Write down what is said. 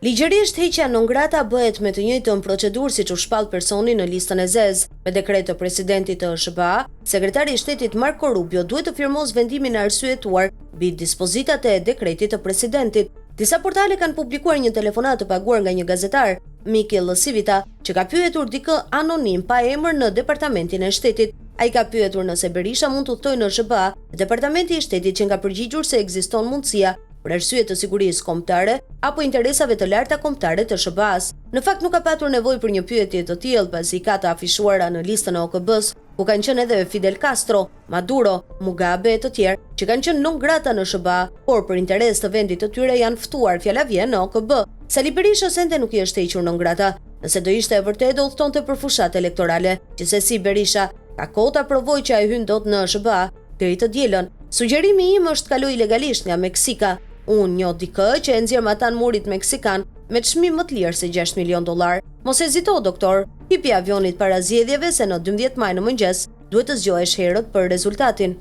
Ligjërisht heqja non grata bëhet me të njëjtën procedurë siç u shpall personi në listën e zezë. Me dekret të presidentit të SBA, sekretari i shtetit Marco Rubio duhet të firmos vendimin e arsyetuar mbi dispozitat e dekretit të presidentit. Disa portale kanë publikuar një telefonat të paguar nga një gazetar, Mikel Civita, që ka pyetur dikë anonim pa emër në departamentin e shtetit. Ai ka pyetur nëse Berisha mund të udhtojë në SBA, departamenti i shtetit që ka përgjigjur se ekziston mundësia për arsye të sigurisë kombëtare apo interesave të larta kombëtare të SBA-s. Në fakt nuk ka patur nevojë për një pyetje të tillë pasi ka të afishuara në listën e OKB-s, ku kanë qenë edhe Fidel Castro, Maduro, Mugabe e të tjerë që kanë qenë non grata në SBA, por për interes të vendit të tyre janë ftuar, fjala vjen, në OKB. Sali Berisha ende nuk i është hequr non grata. Nëse do ishte e vërtetë do udhtonte për fushat elektorale. Gjithsesi Berisha ka kohë ta provojë që ai hyn dot në SBA deri të dielën. Sugjerimi im është kaloj ilegalisht nga Meksika. Unë njoh dikë që e nxjerr matan murit meksikan me çmim më të lirë se $6 milion. Mos hezito, doktor, hipi avionit para zgjedhjeve se në 12 maj në mëngjes duhet të zgjohesh herët për rezultatin.